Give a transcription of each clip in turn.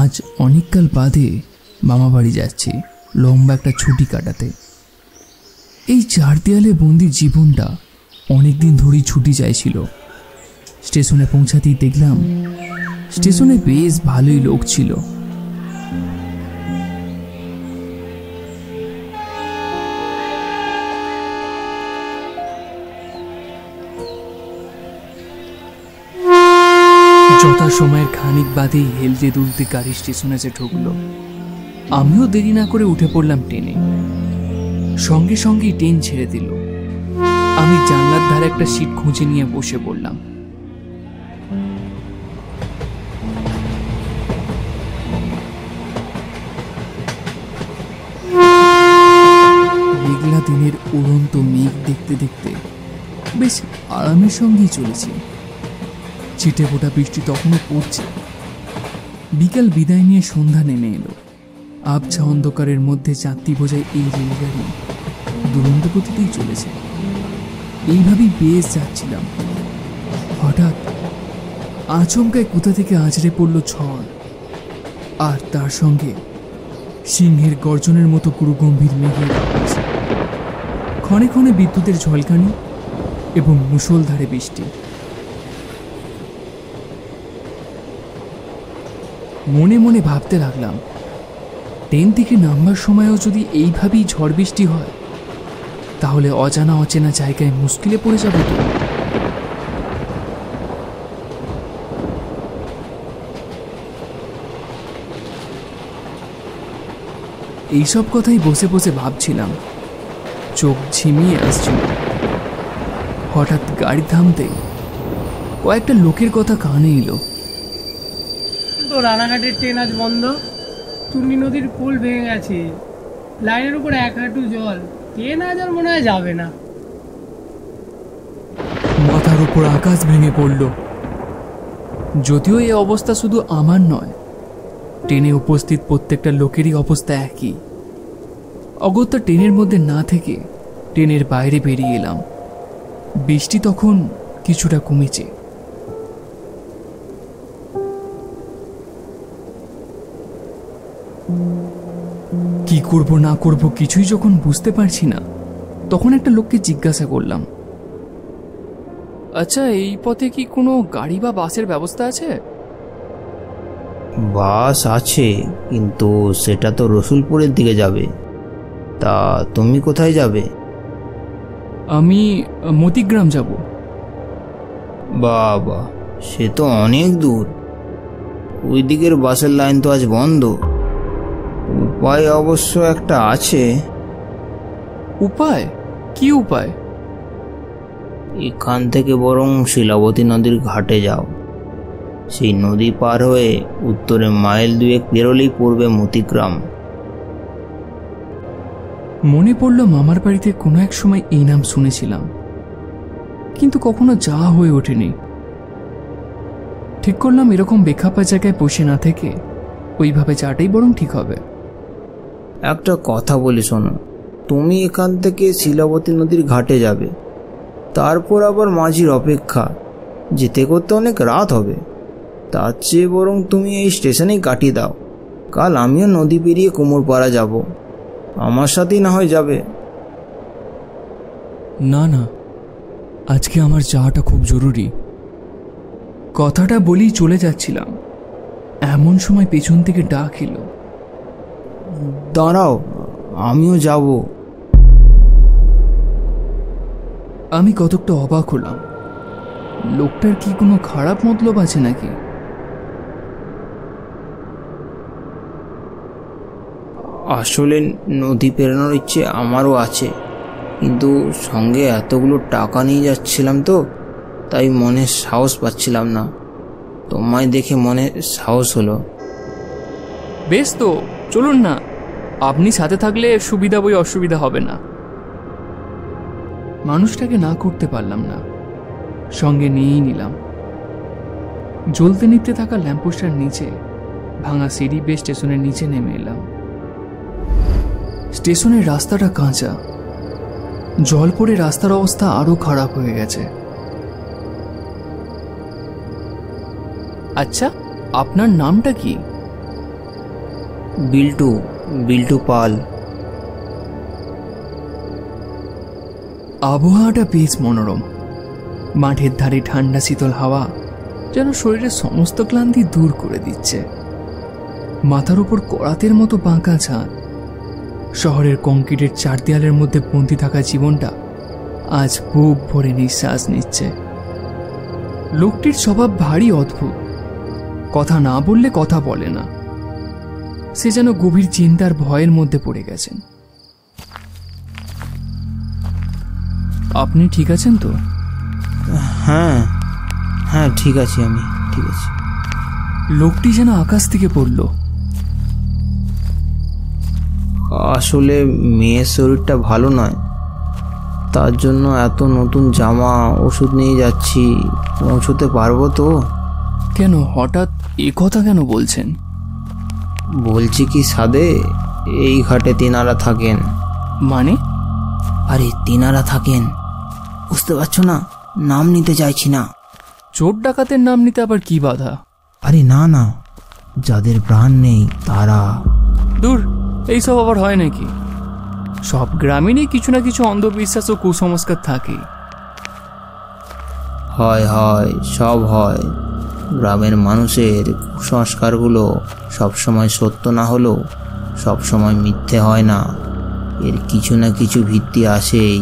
আজ অনেককাল বাদে মামা বাড়ি যাচ্ছি লম্বা একটা ছুটি কাটাতে। এই চার দেয়ালে বন্দি জীবনটা অনেকদিন ধরেই ছুটি চাইছিল। স্টেশনে পৌঁছাতেই দেখলাম স্টেশনে বেশ ভালোই লোক ছিল। যথা সময়ের খানিক বাদেই হেলতে দুলতে গাড়ি স্টেশনে এসে ঢুকলো। আমিও দেরি না করে উঠে পড়লাম ট্রেনে। সঙ্গে সঙ্গেই ট্রেন ছেড়ে দিল। আমি জানলার ধারে একটা সিট খুঁজে নিয়ে বসে পড়লাম। মেঘলা দিনের উড়ন্ত মেঘ দেখতে দেখতে বেশ আরামের সঙ্গেই চলেছি। ছিটে ফোটা বৃষ্টি তখনও পড়ছে। বিকাল বিদায় নিয়ে সন্ধ্যা নেমে এলো। আবছা অন্ধকারের মধ্যে যাত্রী বোঝাই এই রেলগাড়ি দুরন্ত গতিতেই চলেছে। এইভাবেই বেশ যাচ্ছিলাম। হঠাৎ আচমকায় কোথা থেকে আছড়ে পড়ল ঝড়, আর তার সঙ্গে সিংহের গর্জনের মতো পুরো গম্ভীর মেঘের আওয়াজ। ক্ষণে ক্ষণে বিদ্যুতের ঝলকানি এবং মুষলধারে বৃষ্টি। মনে মনে ভাবতে লাগলাম, ট্রেন থেকে নামবার সময়ও যদি এইভাবেই ঝড় বৃষ্টি হয় তাহলে অজানা অচেনা জায়গায় মুশকিলে পড়ে যাবে তো। এইসব কথাই বসে বসে ভাবছিলাম। চোখ ঝিমিয়ে আসছিল। হঠাৎ গাড়ি থামতে কয়েকটা লোকের কথা কানে এলো। তো রানাঘাটের ট্রেন আজ বন্ধ। চুন্নি নদীর পুল ভেঙে গেছে, লাইনের উপর এক হাঁটু জল। ট্রেন আজ আর মনে হয় যাবে না। মাথার উপর আকাশ ভেঙে পড়ল। যদিও এই অবস্থা শুধু আমার নয়, ট্রেনে উপস্থিত প্রত্যেকটা লোকেরই অবস্থা একই। অগত্যা ট্রেনের মধ্যে না থেকে ট্রেনের বাইরে বেরিয়ে এলাম। বৃষ্টি তখন কিছুটা কমেছে। কি করব না করব কিছুই যখন বুঝতে পারছি না, তখন একটা লোককে জিজ্ঞাসা করলাম, আচ্ছা এই পথে কি কোনো গাড়ি বা বাসের ব্যবস্থা আছে? বাস আছে, কিন্তু সেটা তো রসুলপুরের দিকে যাবে। তা তুমি কোথায় যাবে? আমি মতিগ্রাম যাব। বাবা, সে তো অনেক দূর। ওই দিকের বাসের লাইন তো আজ বন্ধ। উপায় অবশ্য একটা আছে। উপায়? কি উপায়? এখান থেকে বরং শিলাবতী নদীর ঘাটে যাও। সেই নদী পার হয়ে উত্তরে মাইল 2 পেরোলেই পড়বে মতিগ্রাম। মনে পড়ল মামার বাড়িতে কোনো এক সময় এই নাম শুনেছিলাম, কিন্তু কখনো যাওয়া হয়ে ওঠেনি। ঠিক করলাম এরকম বেখাপা জায়গায় বসে না থেকে ওইভাবে যাটাই বরং ঠিক হবে। একটা কথা বলি শোনো, তুমি এখান থেকে শিলাবতী নদীর ঘাটে যাবে, তারপর আবার মাঝির অপেক্ষা, যেতে করতে অনেক রাত হবে। তার চেয়ে বরং তুমি এই স্টেশনেই কাটিয়ে দাও। কাল আমিও নদী পেরিয়ে কুমোরপাড়া যাব, আমার সাথেই না হয় যাবে। না না, আজকে আমার যাওয়াটা খুব জরুরি। কথাটা বলেই চলে যাচ্ছিলাম, এমন সময় পেছন থেকে ডাক এলো, দাঁড়াও, আমিও যাব। আমি কতকটা অবাক হলাম। লোকটার কি কোনো খারাপ মতলব আছে নাকি? আসলে নদী পেরোনোর ইচ্ছে আমারও আছে, কিন্তু সঙ্গে এতগুলো টাকা নিয়ে যাচ্ছিলাম তো, তাই মনে সাহস পাচ্ছিলাম না। তোমায় দেখে মনে সাহস হলো। বেশ তো, চলুন না। আপনি সাথে থাকলে সুবিধা বই অসুবিধা হবে না। মানুষটাকে না করতে পারলাম না, সঙ্গে নিয়েই নিলাম। জ্বলতে নিতে থাকা ল্যাম্পপোস্টার নিচে ভাঙা সিঁড়ি বেয়ে স্টেশনের নিচে নেমে এলাম। স্টেশনের রাস্তাটা কাঁচা, জল পড়ে রাস্তার অবস্থা আরো খারাপ হয়ে গেছে। আচ্ছা, আপনার নামটা কি? বিল্টু বিল্টু পাল। আবহাওয়াটা বেশ মনোরম। মাঠের ধারে ঠান্ডা শীতল হাওয়া যেন শরীরের সমস্ত ক্লান্তি দূর করে দিচ্ছে। মাথার উপর করাতের মতো বাঁকা ছাদ। শহরের কংক্রিটের চার দেয়ালের মধ্যে বন্দি থাকা জীবনটা আজ বুক ভরে নিঃশ্বাস নিচ্ছে। লোকটির স্বভাব ভারী অদ্ভুত। কথা না বললে কথা বলে না। সে যেন গভীর চিন্তার ভয়ের মধ্যে পড়ে গেছেন। আপনি ঠিক আছেন তো? হ্যাঁ হ্যাঁ, ঠিক আছি, আমি ঠিক আছি। লোকটি যেন আকাশ থেকে পড়ল। আসলে মেয়ের শরীরটা ভালো নয়, তার জন্য এত নতুন জামা ওষুধ নিয়ে যাচ্ছি। পৌঁছতে পারবো তো? কেন হঠাৎ এ কথা কেন বলছেন? বলছি কি সাদে, এই ঘাটে তিনারা থাকেন। মানে? আরে তিনারা থাকেন, বুঝতে পারছো না? নাম নিতে চাইছি না। চোর ডাকাতের নাম নিতে আবার কি বাধা? আরে না না, যাদের প্রাণ নেই তারা। দূর, এইসব আবার হয় নাকি? সব গ্রামীণই কিছু না কিছু অন্ধবিশ্বাস ও কুসংস্কার থাকে। হয় হয়, সব হয়। গ্রামের মানুষের কুসংস্কারগুলো সবসময় সত্য না হলেও সবসময় মিথ্যে হয় না। এর কিছু না কিছু ভিত্তি আছেই।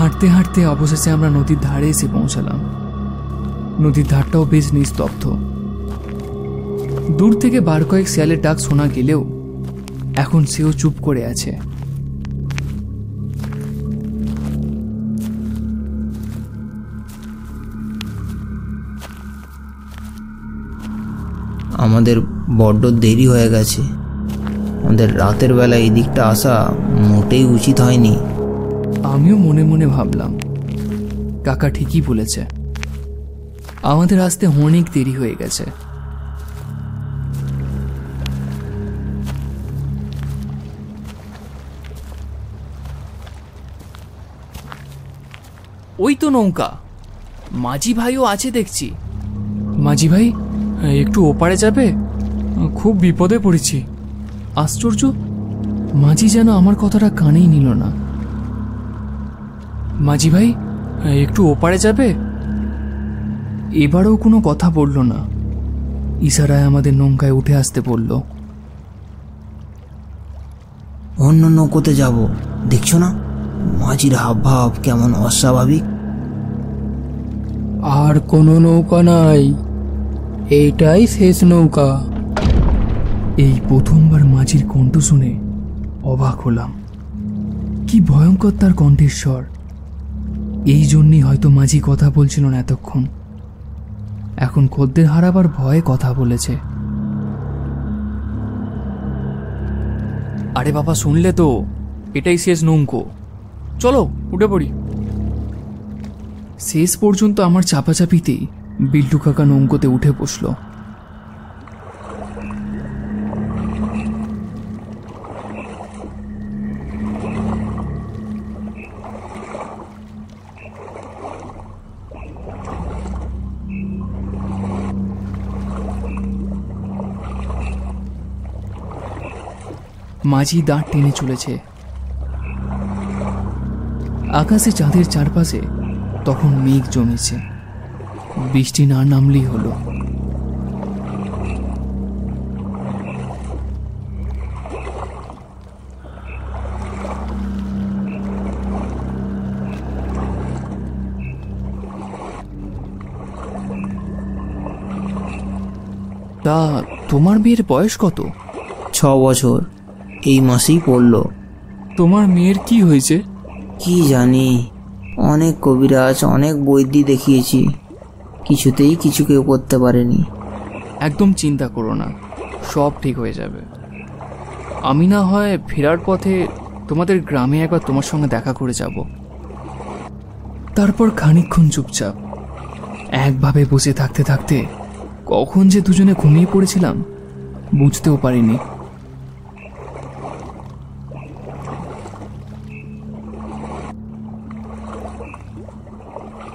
হাঁটতে হাঁটতে অবশেষে আমরা নদীর ধারে এসে পৌঁছালাম। নদীর ধারটাও বেশ নিস্তব্ধ। দূর থেকে বার কয়েক শিয়ালের ডাক শোনা গেলেও এখন সেও চুপ করে আছে। আমাদের বড্ড দেরি হয়ে গেছে। আমাদের রাতের বেলা এই দিকটা আসা মোটেই উচিত হয়নি। আমিও মনে মনে ভাবলাম, কাকা ঠিকই বলেছে, আমাদের আসতে অনেক দেরি হয়ে গেছে। ওই তো নৌকা, মাঝি ভাইও আছে দেখছি। মাঝি ভাই, একটু ওপারে যাবে? খুব বিপদে পড়েছি। আশ্চর্য, মাঝি যেন আমার কথাটা কানেই নিল না। মাঝি ভাই, একটু ওপারে যাবে? এবারেও কোনো কথা বলল না। ইশারায় আমাদের নৌকায় উঠে আসতে বলল। অন্য নৌকোতে যাব, দেখছো না মাঝির হাবভাব কেমন অস্বাভাবিক। আর কোনো নৌকা নাই, এইটাই শেষ নৌকা। এই প্রথমবার মাঝির কণ্ঠ শুনে অবাক হলাম। কি ভয়ঙ্কর তার কণ্ঠের স্বর! এই জন্যই হয়তো মাঝি কথা বলছিল না এতক্ষণ। এখন খদ্দের হারাবার ভয়ে কথা বলেছে। আরে বাবা, শুনলে তো, এটাই শেষ নৌকো। চলো উঠে পড়ি। শেষ পর্যন্ত আমার চাপাচাপিতেই বিল্টু কাকা নৌকোতে উঠে বসল। মাঝি দাঁত টেনে চলেছে। আকাশে চাঁদের চারপাশে তখন মেঘ জমেছে। বৃষ্টি না নামলেই হলো। তা তোমার মেয়ের বয়স কত? 6 বছর, এই মাসেই পড়ল। তোমার মেয়ের কি হয়েছে? কি জানি, অনেক কবিরাজ অনেক বৈদ্যি দেখিয়েছি, কিছুতেই কিছু কেউ করতে পারেনি। একদম চিন্তা করো না, সব ঠিক হয়ে যাবে। আমি না হয় ফেরার পথে তোমাদের গ্রামে একবার তোমার সঙ্গে দেখা করে যাব। তারপর খানিকক্ষণ চুপচাপ একভাবে বসে থাকতে থাকতে কখন যে দুজনে ঘুমিয়ে পড়েছিলাম বুঝতেও পারিনি।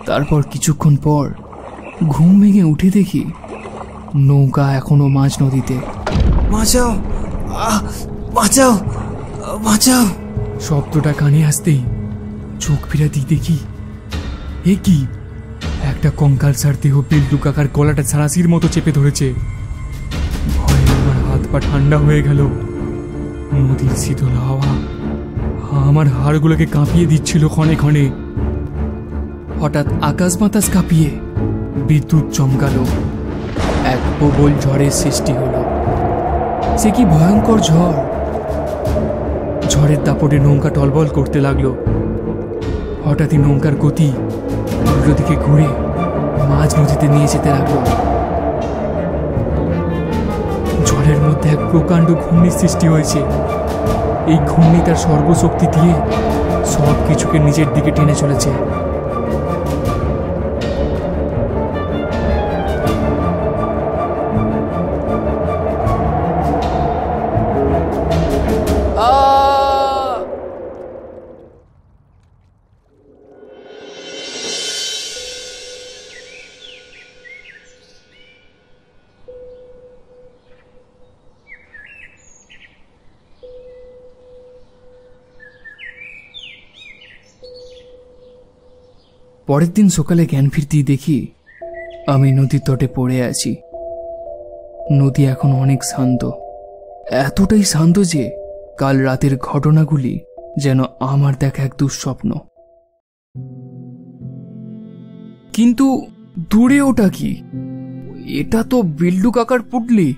তারপর কিছুক্ষণ পর ঘুম ভেঙে উঠে দেখি নৌকা এখনো মাঝ নদীতে। বাঁচাও, বাঁচাও, বাঁচাও! শব্দটা কানে আসতেই চোখ ফিরে দিয়ে দেখি এ কি, একটা কঙ্কালসার দেহ বিল্টু কাকার গলাটা ছাড়াশির মতো চেপে ধরেছে। ভয়ে আমার হাত পা ঠান্ডা হয়ে গেল। নদীর শীতল হাওয়া আমার হাড়গুলোকে কাঁপিয়ে দিচ্ছিল ক্ষণে ক্ষণে। হঠাৎ আকাশ বাতাস কাঁপিয়ে বিদ্যুৎ চমকালো, এক প্রবল ঝড়ের সৃষ্টি হলো। সে কি ভয়ঙ্কর ঝড়! ঝড়ের দাপটে নৌকা টলবল করতে লাগলো। হঠাৎই নৌকার গতি উল্টো দিকে ঘুরে মাঝ নদীতে নিয়ে যেতে লাগলো। ঝড়ের মধ্যে এক প্রকাণ্ড ঘূর্ণির সৃষ্টি হয়েছে। এই ঘূর্ণি তার সর্বশক্তি দিয়ে সব কিছুকে নিজের দিকে টেনে চলেছে। পরের দিন সকালে জ্ঞান ফিরতেই দেখি আমি নদীর তটে পড়ে আছি। নদী এখন অনেক শান্ত, এতটাই শান্ত যে কাল রাতের ঘটনাগুলি যেন আমার দেখা এক দুঃস্বপ্ন। কিন্তু দূরে ওটা কি? এটা তো বিল্টু কাকার পুটলি।